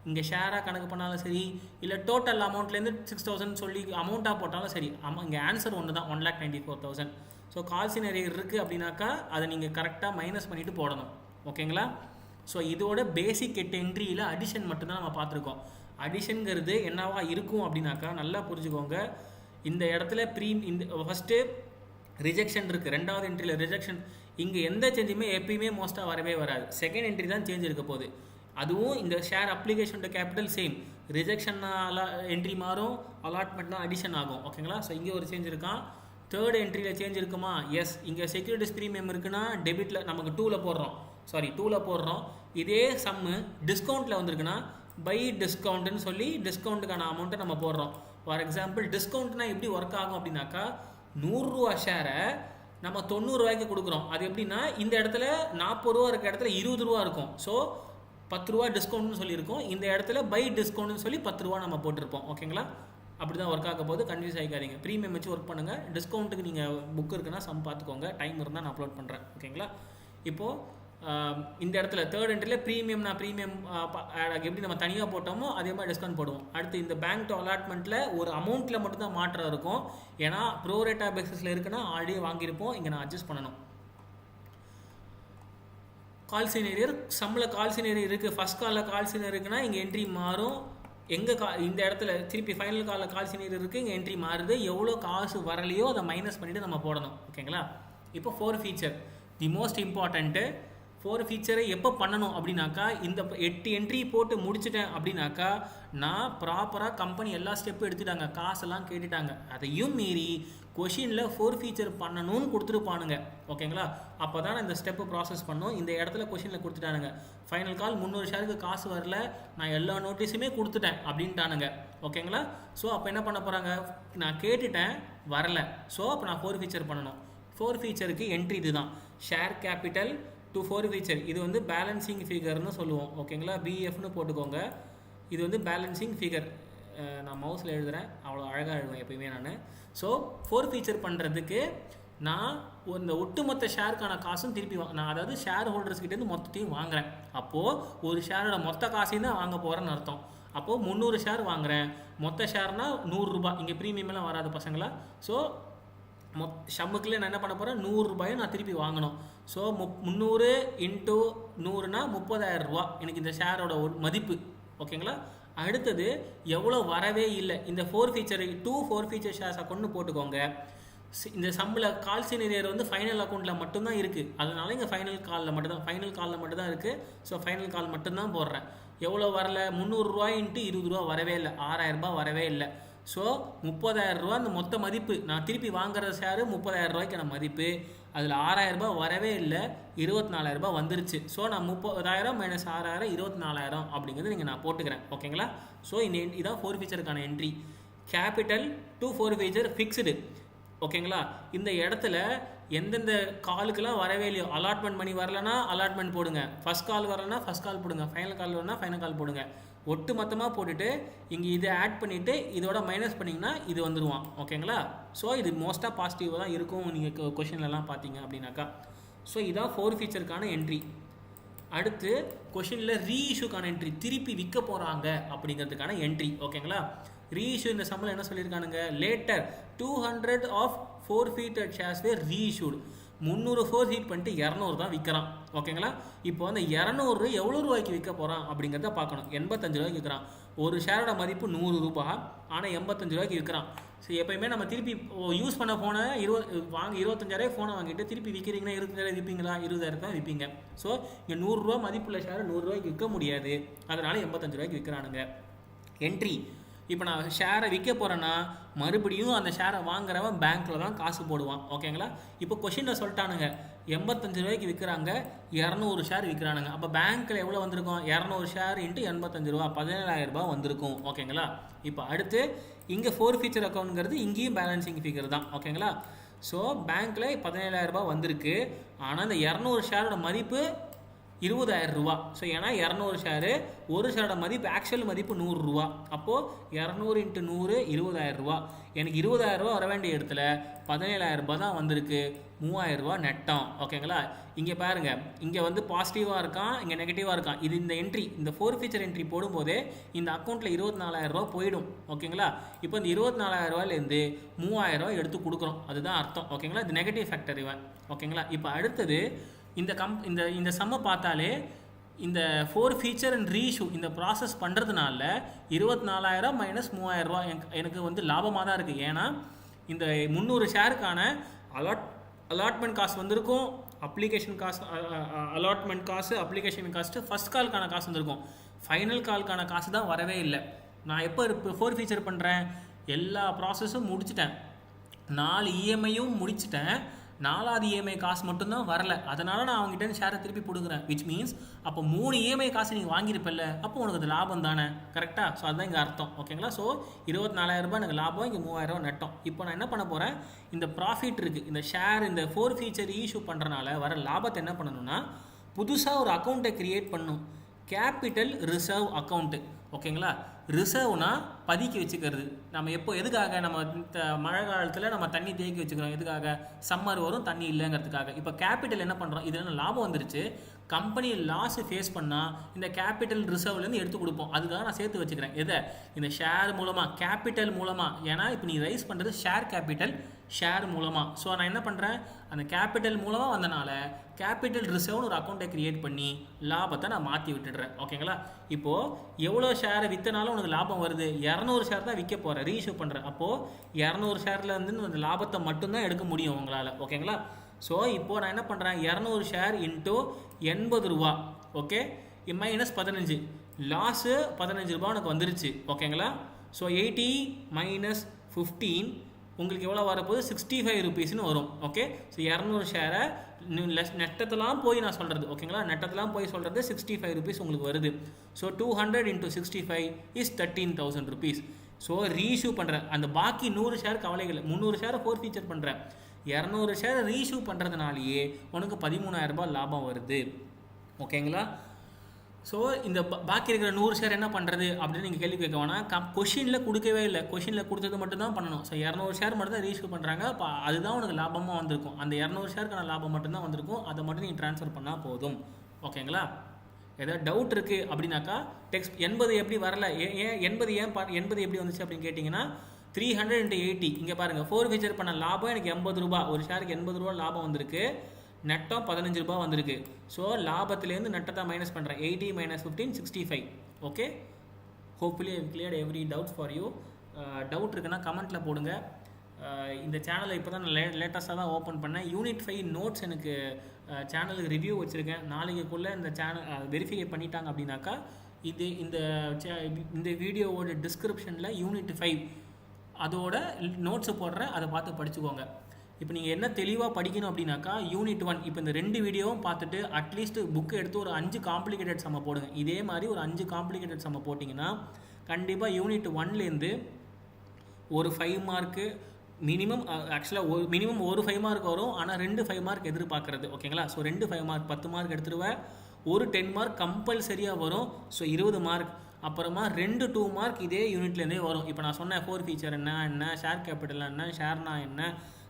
இங்கே ஷேராக கணக்கு பண்ணாலும் சரி, இல்லை டோட்டல் அமௌண்ட்லேருந்து 6,000 சொல்லி அமௌண்ட்டாக போட்டாலும் சரி, இங்கே ஆன்சர் ஒன்று தான், 1,94,000. ஸோ கால் சினரியோ இருக்குது அப்படின்னாக்கா அதை நீங்கள் கரெக்டாக மைனஸ் பண்ணிவிட்டு போடணும். ஓகேங்களா? ஸோ இதோட பேசிக் 8 என்ட்ரியில் அடிஷன் மட்டும்தான் நம்ம பார்த்துருக்கோம். அடிஷனுங்கிறது என்னவா இருக்கும் அப்படின்னாக்கா நல்லா புரிஞ்சுக்கோங்க. இந்த இடத்துல இந்த ஃபஸ்ட்டு ரிஜெக்ஷன் இருக்குது, 2வது என்ட்ரியில் ரிஜெக்ஷன். இங்கே எந்த சேஞ்சுமே எப்பயுமே மோஸ்ட்டாக வரவே வராது. செகண்ட் என்ட்ரி தான் சேஞ்ச் இருக்க போகுது. அதுவும் இந்த share application to capital same. ரிஜெக்ஷன்னா என்ட்ரி மாறும், அலாட்மெண்ட்னா அடிஷன் ஆகும். ஓகேங்களா? ஸோ இங்கே ஒரு சேஞ்ச் இருக்கான். தேர்ட் என்ட்ரியில் சேஞ்ச் இருக்குமா? எஸ். இங்கே செக்யூரிட்டிஸ் ப்ரீமியம் இருக்குன்னா டெபிட்டில் நமக்கு 2ல் போடுறோம். இதே சம்மு டிஸ்கவுண்ட்டில் வந்திருக்குன்னா பை டிஸ்கவுண்ட்டுன்னு சொல்லி டிஸ்கவுண்ட்டுக்கான அமௌண்ட்டை நம்ம போடுறோம். ஃபார் எக்ஸாம்பிள் டிஸ்கவுண்ட்னா எப்படி ஒர்க் ஆகும் அப்படின்னாக்கா 100 ரூபா ஷேரை நம்ம 90 ரூபாய்க்கு கொடுக்குறோம். அது எப்படின்னா இந்த இடத்துல 40 ரூபா இருக்க இடத்துல 20 ரூபா இருக்கும். ஸோ 10 ரூபா டிஸ்கவுண்ட்னு சொல்லியிருக்கோம். இந்த இடத்துல பை டிஸ்கவுண்ட்னு சொல்லி 10 ரூபா நம்ம போட்டிருப்போம். ஓகேங்களா? அப்படி தான் ஒர்க் ஆக போது. கன்ஃபியூஸ் ஆகிக்காதீங்க. ப்ரீமியம் வச்சு ஒர்க் பண்ணுங்கள். டிஸ்கவுண்ட்டுக்கு நீங்கள் புக் இருக்குன்னா சம் பார்த்துக்கோங்க. டைம் இருந்தால் நான் அப்லோட் பண்ணுறேன். ஓகேங்களா? இப்போது இந்த இடத்துல தேர்ட் என்ட்ரியில் ப்ரீமியம் எப்படி நம்ம தனியாக போட்டோமோ அதே மாதிரி டிஸ்கவுண்ட் போடுவோம். அடுத்து இந்த பேங்க் டு அலாட்மெண்ட்டில் ஒரு அமௌண்ட்டில் மட்டும்தான் மாற்றம் இருக்கும். ஏன்னா ப்ரோரேட்டா பேசிஸில் இருக்குன்னா ஆல்ரெடி வாங்கியிருப்போம். இங்கே நான் அட்ஜஸ்ட் பண்ணணும். கால் சினேரியர் சம்மில் கால் சினேரியர் இருக்குது. ஃபஸ்ட் காலில் கால் சினேரியர் இருக்குன்னா இங்கே என்ட்ரி மாறும். இந்த இடத்துல திருப்பி ஃபைனல் காலில் கால் சினேரியர் இருக்குது, இங்கே என்ட்ரி மாறுது. எவ்வளோ காசு வரலையோ அதை மைனஸ் பண்ணிவிட்டு நம்ம போடணும். ஓகேங்களா? இப்போ 4 ஃபீச்சர் தி மோஸ்ட் இம்பார்ட்டண்ட்டு. 4 ஃபீச்சரை எப்போ பண்ணணும் அப்படின்னாக்கா இந்த 8 என்ட்ரி போட்டு முடிச்சிட்டேன் அப்படின்னாக்கா நான் ப்ராப்பராக கம்பெனி எல்லா ஸ்டெப்பும் எடுத்துட்டாங்க, காசெல்லாம் கேட்டுட்டாங்க. அதையும் மீறி கொஷினில் 4 ஃபீச்சர் பண்ணணும்னு கொடுத்துருப்பானுங்க. ஓகேங்களா? அப்போ தான் இந்த ஸ்டெப்பு ப்ராசஸ் பண்ணணும். இந்த இடத்துல கொஷினில் கொடுத்துட்டானுங்க, ஃபைனல் கால் 300 ஷேருக்கு காசு வரல, நான் எல்லா நோட்டீஸுமே கொடுத்துட்டேன் அப்படின்ட்டானுங்க. ஓகேங்களா? ஸோ அப்போ என்ன பண்ண போகிறாங்க? நான் கேட்டுட்டேன் வரல, ஸோ அப்போ நான் 4 ஃபீச்சர் பண்ணணும். 4 ஃபீச்சருக்கு என்ட்ரி இது தான். Share capital to 4 feature. இது பேலன்சிங் ஃபிகர்னு சொல்லுவோம். ஓகேங்களா? பிஎஃப்னு போட்டுக்கோங்க. இது பேலன்சிங் ஃபிகர். நான் மவுஸில் எழுதுகிறேன், அவ்வளோ அழகாக எழுதுவேன் எப்பயுமே நான். ஸோ 4 ஃபீச்சர் பண்ணுறதுக்கு நான் இந்த ஒட்டுமொத்த ஷேருக்கான காசும் திருப்பி நான் அதாவது ஷேர் ஹோல்டர்ஸ்கிட்டேருந்து மொத்தத்தையும் வாங்குறேன். அப்போது ஒரு ஷேரோட மொத்த காசையும் தான் வாங்க போகிறேன்னு அர்த்தம். அப்போது 300 ஷேர் வாங்குகிறேன். மொத்த ஷேர்னால் 100 ரூபா. இங்கே ப்ரீமியம்லாம் வராது பசங்களா. ஸோ ஷம்முக்குள்ளே நான் என்ன பண்ண போகிறேன்? 100 ரூபாயை நான் திருப்பி வாங்கணும். ஸோ 300 × 100னா 30,000 ரூபா எனக்கு இந்த ஷேரோட மதிப்பு. ஓகேங்களா? அடுத்தது எவ்வளோ வரவே இல்லை. இந்த 4 ஃபீச்சர் 4 ஃபீச்சர் ஷேர்ஸ் அக்கௌண்ட்னு போட்டுக்கோங்க. இந்த சம்மில் கால் சினேரியர் ஃபைனல் அக்கௌண்ட்டில் மட்டும்தான் இருக்குது. அதனால இங்கே ஃபைனல் காலில் மட்டும்தான் இருக்குது. ஸோ ஃபைனல் கால் மட்டும்தான் போடுறேன். எவ்வளோ வரல? 300 ரூபாய் × 20 ரூபா வரவே இல்லை, 6,000 ரூபாய் வரவே இல்லை. ஸோ 30,000 ரூபா அந்த மொத்த மதிப்பு. நான் திருப்பி வாங்குற ஷேரு 30,000 ரூபாய்க்கான மதிப்பு. அதில் 6,000 ரூபாய் வரவே இல்லை, 24,000 ரூபாய் வந்துருச்சு. ஸோ நான் 30,000 - 6,000 24,000 அப்படிங்கிறது நீங்கள் நான் போட்டுக்கிறேன். ஓகேங்களா? ஸோ இதான் 4 ஃபீச்சருக்கான entry. Capital to 4 feature fixed. ஓகேங்களா? இந்த இடத்துல எந்தெந்த காலுக்கெல்லாம் வரவே இல்லையோ, அலாட்மெண்ட் மணி வரலன்னா அலாட்மெண்ட் போடுங்க, ஃபர்ஸ்ட் கால் வரலன்னா ஃபர்ஸ்ட் கால் போடுங்க, ஃபைனல் கால் வரலன்னா ஃபைனல் கால் போடுங்க. ஒட்டு மொத்தமாக போட்டுட்டு இங்கே இதை ஆட் பண்ணிவிட்டு இதோட மைனஸ் பண்ணிங்கன்னா இது வந்துடுவான். ஓகேங்களா? ஸோ இது மோஸ்ட்டாக பாசிட்டிவாக தான் இருக்கும் நீங்கள் கொஷின்லலாம் பார்த்தீங்க அப்படின்னாக்கா. ஸோ இதான் 4 ஃபீச்சருக்கான என்ட்ரி. அடுத்து கொஷினில் ரீஇஷ்யூக்கான என்ட்ரி, திருப்பி விற்க போகிறாங்க அப்படிங்கிறதுக்கான என்ட்ரி. ஓகேங்களா? ரீஇஷ்யூ இந்த சம்பளம் என்ன சொல்லியிருக்கானுங்க, later 200 of 4 forfeited shares were reissued. 300 forfeit பண்ணிட்டு 200 தான் விற்கிறான். ஓகேங்களா? இப்போ அந்த 200 எவ்வளோ ரூபாய்க்கு விற்க போகிறான் அப்படிங்கிறத பார்க்கணும். 85 ரூபாய்க்கு விற்கிறான். ஒரு ஷேரோட மதிப்பு 100 ரூபாய், ஆனால் 85 ரூபாய்க்கு விற்கிறான். ஸோ எப்போயுமே நம்ம திருப்பி யூஸ் பண்ண ஃபோனை 25,000 ஃபோனை வாங்கிட்டு திருப்பி விற்கிறீங்கன்னா 25,000 விற்பீங்களா? 20,000 தான் விற்பீங்க. ஸோ இங்கே 100 ரூபா மதிப்புள்ள ஷேரை 100 ரூபாய்க்கு விற்க முடியாது, அதனால் 85 ரூபாய்க்கு விற்கிறானுங்க. என்ட்ரி, இப்போ நான் ஷேரை விற்க போகிறேன்னா மறுபடியும் அந்த ஷேரை வாங்குறவன் பேங்க்கில் தான் காசு போடுவான். ஓகேங்களா? இப்போ கொஷினில் சொல்லிட்டானுங்க 85 ரூபாய்க்கு விற்கிறாங்க, 200 ஷேர் விற்கிறானுங்க. அப்போ பேங்க்கில் எவ்வளோ வந்திருக்கும்? 200 ஷேர் இன்ட்டு 85 ரூபா, 17,000 ரூபாய் வந்திருக்கும். ஓகேங்களா? இப்போ அடுத்து இங்கே 4 ஃபீச்சர் அக்கௌண்ட்ங்கிறது இங்கேயும் பேலன்சிங் ஃபிகர் தான். ஓகேங்களா? ஸோ பேங்க்கில் 17,000 ரூபாய் வந்திருக்கு, ஆனால் இந்த 200 ஷேரோட மதிப்பு 20,000 ரூபா. ஸோ ஏன்னா 200 ஷேரு, ஒரு ஷேரோட மதிப்பு ஆக்சுவல் மதிப்பு 100 ரூபா. அப்போது 200 × 100 20,000 ரூபா. எனக்கு 20,000 ரூபா வர வேண்டிய இடத்துல 17,000 ரூபா தான் வந்திருக்கு, 3,000 ரூபா நெட்டம். ஓகேங்களா? இங்கே பாருங்கள், இங்கே வந்து பாசிட்டிவாக இருக்கான், இங்கே நெகட்டிவாக இருக்கான். இது இந்த என்ட்ரி, இந்த 4 ஃபீச்சர் என்ட்ரி போடும்போதே இந்த அக்கௌண்ட்டில் 24,000 ரூபா போயிடும். ஓகேங்களா? இப்போ இந்த 24,000 ரூபாயிலேருந்து 3,000 ரூபா எடுத்து கொடுக்குறோம், அதுதான் அர்த்தம். ஓகேங்களா? இது நெகட்டிவ் ஃபேக்டர் இவன். ஓகேங்களா? இப்போ அடுத்தது இந்த சம்மை பார்த்தாலே இந்த 4 ஃபீச்சர் அண்ட் ரீஇஷ்யூ இந்த ப்ராசஸ் பண்ணுறதுனால 24,000 மைனஸ் 3,000 ரூபா எனக்கு வந்து லாபமாக தான் இருக்குது. ஏன்னா இந்த 300 ஷேருக்கான அலாட்மெண்ட் காசு வந்திருக்கும், அப்ளிகேஷன் காசு, அலாட்மெண்ட் காசு, அப்ளிகேஷன் காஸ்ட்டு, ஃபஸ்ட் கால்க்கான காசு வந்திருக்கும், ஃபைனல் கால்க்கான காசு தான் வரவே இல்லை. நான் எப்போ 4 ஃபீச்சர் பண்ணுறேன், எல்லா ப்ராசஸும் முடிச்சிட்டேன், 4 இஎம்ஐயும் முடிச்சிட்டேன், 4வது இஎம்ஐ காசு மட்டும்தான் வரல. அதனால் நான் அவங்ககிட்ட ஷேரை திருப்பி கொடுக்குறேன். விச் மீன்ஸ் அப்போ 3 இஎம்ஐ காசு நீங்கள் வாங்கியிருப்பில்ல, அப்போ உனக்கு அது லாபம் தானே. கரெக்டாக? ஸோ அதுதான் இங்கே அர்த்தம். ஓகேங்களா? ஸோ 24,000 ரூபாய் எனக்கு லாபம், இங்கே 3,000 ரூபா நட்டம். இப்போ நான் என்ன பண்ண போகிறேன், இந்த ப்ராஃபிட் இருக்குது, இந்த ஷேர், இந்த 4 ஃபீச்சர் இஷ்யூ பண்ணுறனால வர லாபத்தை என்ன பண்ணணும்னா புதுசாக ஒரு அக்கௌண்ட்டை க்ரியேட் பண்ணணும், கேபிட்டல் ரிசர்வ் அக்கௌண்ட்டு. ஓகேங்களா? ரிசர்வ்னா பதுக்கி வச்சுக்கிறது. நம்ம எப்போ எதுக்காக நம்ம மழை காலத்தில் நம்ம தண்ணி தேக்கி வச்சுக்கிறோம், எதுக்காக? சம்மர் வரும் தண்ணி இல்லைங்கிறதுக்காக. இப்போ கேபிட்டல் என்ன பண்ணுறோம், இதில் லாபம் வந்துருச்சு, கம்பெனி லாஸ் ஃபேஸ் பண்ணால் இந்த கேபிட்டல் ரிசர்வ்லேருந்து எடுத்து கொடுப்போம், அதுக்காக நான் சேர்த்து வச்சுக்கிறேன். எதை? இந்த ஷேர் மூலமாக, கேபிட்டல் மூலமாக. ஏன்னா இப்போ நீ ரைஸ் பண்ணுறது ஷேர் கேபிட்டல், ஷேர் மூலமாக. ஸோ நான் என்ன பண்ணுறேன், அந்த கேபிட்டல் மூலமாக வந்தனால கேபிட்டல் ரிசர்வ்னு ஒரு அக்கௌண்ட்டை க்ரியேட் பண்ணி லாபத்தை நான் மாற்றி விட்டுடுறேன். ஓகேங்களா? இப்போது எவ்வளோ ஷேரை விற்றனாலும் உனக்கு லாபம் வருது, 200 ஷேர் தான் விற்க போகிறேன், ரீஇஷ்யூ பண்ணுறேன். அப்போது 200 ஷேரில் வந்து அந்த லாபத்தை மட்டும்தான் எடுக்க முடியும் உங்களால். ஓகேங்களா? ஸோ இப்போது நான் என்ன பண்ணுறேன், 200 ஷேர் இன்ட்டு 80 ரூபா. ஓகே, மைனஸ் 15, லாஸு 15 ரூபா உனக்கு வந்துருச்சு. ஓகேங்களா? ஸோ 80 மைனஸ் 15 உங்களுக்கு எவ்வளோ வரப்போகுது, 65 ருபீஸ்னு வரும். ஓகே, ஸோ 200 ஷேரை நெட்டத்தெல்லாம் போய் நான் சொல்கிறது. ஓகேங்களா? நெட்டத்தெல்லாம் போய் சொல்கிறது 65 ருபீஸ் உங்களுக்கு வருது. So 200 × 65 is 13,000 rupees. So reissue பண்ணுறேன், அந்த பாக்கி 100 ஷேர் கவலைகள், 300 ஷேரை 4 ஃபீச்சர் பண்ணுறேன், 200 ஷேரை ரீஇஷ்யூ பண்ணுறதுனாலேயே உனக்கு 13,000 ரூபாய் லாபம் வருது. ஓகேங்களா? ஸோ இந்த பாக்கி இருக்கிற 100 ஷேர் என்ன பண்ணுறது அப்படின்னு நீங்கள் கேள்வி கேட்க வேணாம். கொஷினில் கொடுக்கவே இல்லை, கொஷினில் கொடுத்தது மட்டும்தான் பண்ணணும். ஸோ 200 ஷேர் மட்டும் தான் ரீஇஷ்யூ பண்ணுறாங்க, அப்போ அதுதான் உனக்கு லாபமாக வந்திருக்கும். அந்த 200 ஷேருக்கான லாபம் மட்டும்தான் வந்திருக்கும், அதை மட்டும் நீங்கள் ட்ரான்ஸ்ஃபர் பண்ணால் போதும். ஓகேங்களா? ஏதாவது டவுட் இருக்குது அப்படின்னாக்கா டெக்ஸ்ட் 80 எப்படி வரல, ஏன் 80 எப்படி வந்துச்சு அப்படின்னு கேட்டிங்கன்னா 300 × 80. இங்கே பாருங்கள், 4 ஃபீச்சர் பண்ண லாபம் எனக்கு 80 ரூபா, ஒரு ஷேருக்கு 80 ரூபா லாபம் வந்திருக்கு, நெட்டம் 15 ரூபா வந்திருக்கு. ஸோ லாபத்துலேருந்து நெட்டத்தை மைனஸ் பண்ணுறேன், 80 minus 15 65. Okay, hopefully I clear every doubts for you. Doubt இருக்குன்னா கமெண்ட்டில் போடுங்க. இந்த சேனலை இப்போ தான் நான் லேட்டஸ்ட்டாக தான் ஓப்பன் பண்ணேன். யூனிட் 5 நோட்ஸ் எனக்கு சேனலுக்கு ரிவ்யூ வச்சுருக்கேன். நாளைக்குள்ளே இந்த சேனல் வெரிஃபை பண்ணிட்டாங்க அப்படின்னாக்கா இந்த வீடியோவோட டிஸ்கிரிப்ஷனில் யூனிட் 5 அதோட நோட்ஸு போடுறேன், அதை பார்த்து படிச்சுக்கோங்க. இப்போ நீங்கள் என்ன தெளிவாக படிக்கணும் அப்படின்னாக்கா யூனிட் 1 இப்போ இந்த 2 வீடியோவும் பார்த்துட்டு அட்லீஸ்ட் புக்கு எடுத்து ஒரு 5 காம்ப்ளிகேட்டட் சம்ம போடுங்க. இதே மாதிரி ஒரு 5 காம்ப்ளிகேட்டட் சம்ம போட்டிங்கன்னா கண்டிப்பாக யூனிட் 1லேருந்து ஒரு 5 மார்க்கு மினிமம் ஆக்சுவலாக மினிமம் ஒரு 5 மார்க் வரும், ஆனால் 2 5 மார்க் எதிர்பார்க்குறது. ஓகேங்களா? ஸோ 2 5 மார்க் 10 மார்க் எடுத்துருவேன், ஒரு 10 மார்க் கம்பல்சரியாக வரும். So 20 mark. அப்புறமா 2 மார்க் இதே யூனிட்லேருந்தே வரும். இப்போ நான் சொன்ன 4 ஃபீச்சர் என்ன ஷேர் கேபிட்டல் என்ன, ஷேர்னா என்ன,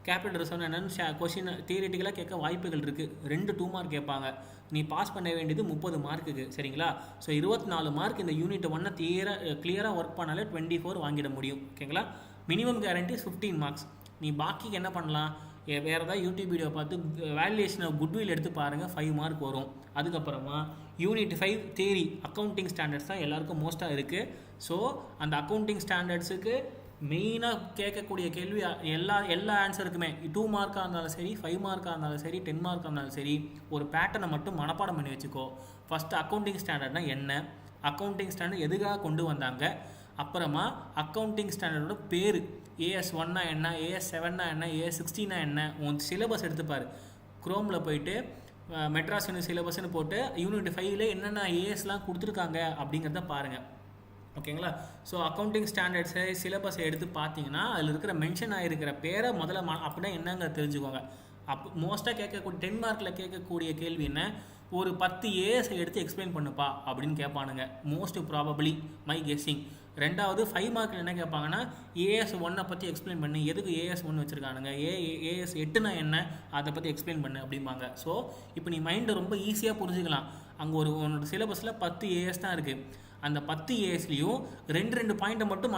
கேபிட்டல் ரிசர்வ் என்னன்னு கொஷின் தியரிட்டிக்கலாக கேட்க வாய்ப்புகள் இருக்குது. 2 மார்க் கேட்பாங்க. நீ பாஸ் பண்ண வேண்டியது 30 மார்க்குக்கு. சரிங்களா? ஸோ 24 மார்க் இந்த யூனிட் 1 கிளியராக ஒர்க் பண்ணாலே 24 வாங்கிட முடியும். ஓகேங்களா? Minimum guarantee 15 marks. நீ பாக்கிக்கு என்ன பண்ணலாம், வேறு ஏதாவது யூடியூப் வீடியோ பார்த்து வேல்யூவேஷன் ஆஃப் குட்வில் எடுத்து பாருங்கள், 5 மார்க் வரும். அதுக்கப்புறமா யூனிட் 5 தியரி அக்கௌண்டிங் ஸ்டாண்டர்ட்ஸ் தான் எல்லாருக்கும் மோஸ்ட்டாக இருக்குது. ஸோ அந்த அக்கௌண்டிங் ஸ்டாண்டர்ட்ஸுக்கு மெயினாக கேட்கக்கூடிய கேள்வி எல்லா ஆன்சருக்குமே 2 மார்க்காக இருந்தாலும் சரி, 5 மார்க்காக இருந்தாலும் சரி, 10 மார்க்காக இருந்தாலும் சரி, ஒரு பேட்டர்னை மட்டும் மனப்பாடம் பண்ணி வச்சுக்கோ. ஃபஸ்ட்டு அக்கௌண்டிங் ஸ்டாண்டர்ட்னா என்ன, அக்கௌண்டிங் ஸ்டாண்டர்ட் எதுக்காக கொண்டு வந்தாங்க, அப்புறமா அக்கௌண்டிங் ஸ்டாண்டர்டோட பேர், AS1 என்ன, AS7 என்ன, AS16 என்ன, உன் சிலபஸ் எடுத்துப்பார். குரோமில் போயிட்டு மெட்ராஸ் சிலபஸ்ன்னு போட்டு யூனிட் 5ல் என்னென்ன ஏஎஸ்லாம் கொடுத்துருக்காங்க அப்படிங்கிறத பாருங்கள். ஓகேங்களா? ஸோ அக்கௌண்டிங் ஸ்டாண்டர்ட்ஸை சிலபஸை எடுத்து பார்த்தீங்கன்னா அதில் இருக்கிற மென்ஷன் ஆகிருக்கிற பேரை முதல்ல அப்படின்னா என்னங்க தெரிஞ்சுக்கோங்க. மோஸ்ட்டாக கேட்கக்கூடிய 10 மார்க்கில் கேட்கக்கூடிய கேள்வி என்ன, ஒரு 10 ஏஎஸ் எடுத்து எக்ஸ்பிளைன் பண்ணுப்பா அப்படின்னு கேட்பானுங்க. Most probably my guessing. 2வது 5 மார்க்கில் என்ன கேட்பாங்கன்னா, AS1 பற்றி எக்ஸ்பிளைன் பண்ணு, எதுக்கு AS1 வச்சுருக்கானுங்க, AS8னா என்ன, அதை பற்றி எக்ஸ்பிளைன் பண்ணு அப்படிம்பாங்க. ஸோ இப்போ நீ மைண்டை ரொம்ப ஈஸியாக புரிஞ்சுக்கலாம். அங்கே உன்னோட சிலபஸில் 10 ஏஎஸ் தான் இருக்குது. அந்த 10 ஏஎஸ்லேயும் 2 பாயிண்ட்டை மட்டும்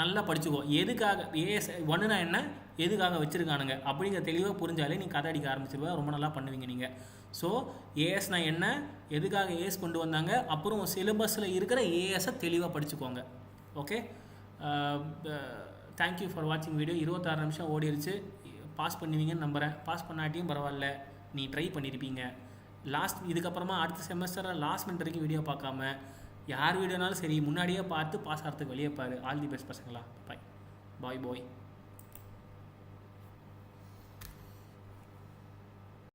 நல்லா படிச்சுக்கோ. எதுக்காக AS1னா என்ன, எதுக்காக வச்சுருக்கானுங்க அப்படிங்கிற தெளிவாக புரிஞ்சாலே நீ கதை அடிக்க ஆரம்பிச்சிருவா. ரொம்ப நல்லா பண்ணுவீங்க நீங்கள். ஸோ ஏஎஸ்னா என்ன, எதுக்காக ஏஎஸ் கொண்டு வந்தாங்க, அப்புறம் சிலபஸில் இருக்கிற ஏஎஸை தெளிவாக படிச்சுக்கோங்க. ஓகே, தேங்க்யூ ஃபார் வாட்சிங் வீடியோ. 26 நிமிஷம் ஓடிடுச்சு. பாஸ் பண்ணுவீங்கன்னு நம்புகிறேன். பாஸ் பண்ணாட்டியும் பரவாயில்ல, நீ ட்ரை பண்ணியிருப்பீங்க. இதுக்கப்புறமா அடுத்த செமஸ்டரில் லாஸ்ட் மினிட் வரைக்கும் வீடியோ பார்க்காம யார் வீடியோனாலும் சரி முன்னாடியே பார்த்து பாஸ் ஆகிறதுக்கு வெளியே பாரு. ஆல் தி பெஸ்ட் பசங்களா. பாய் பாய்.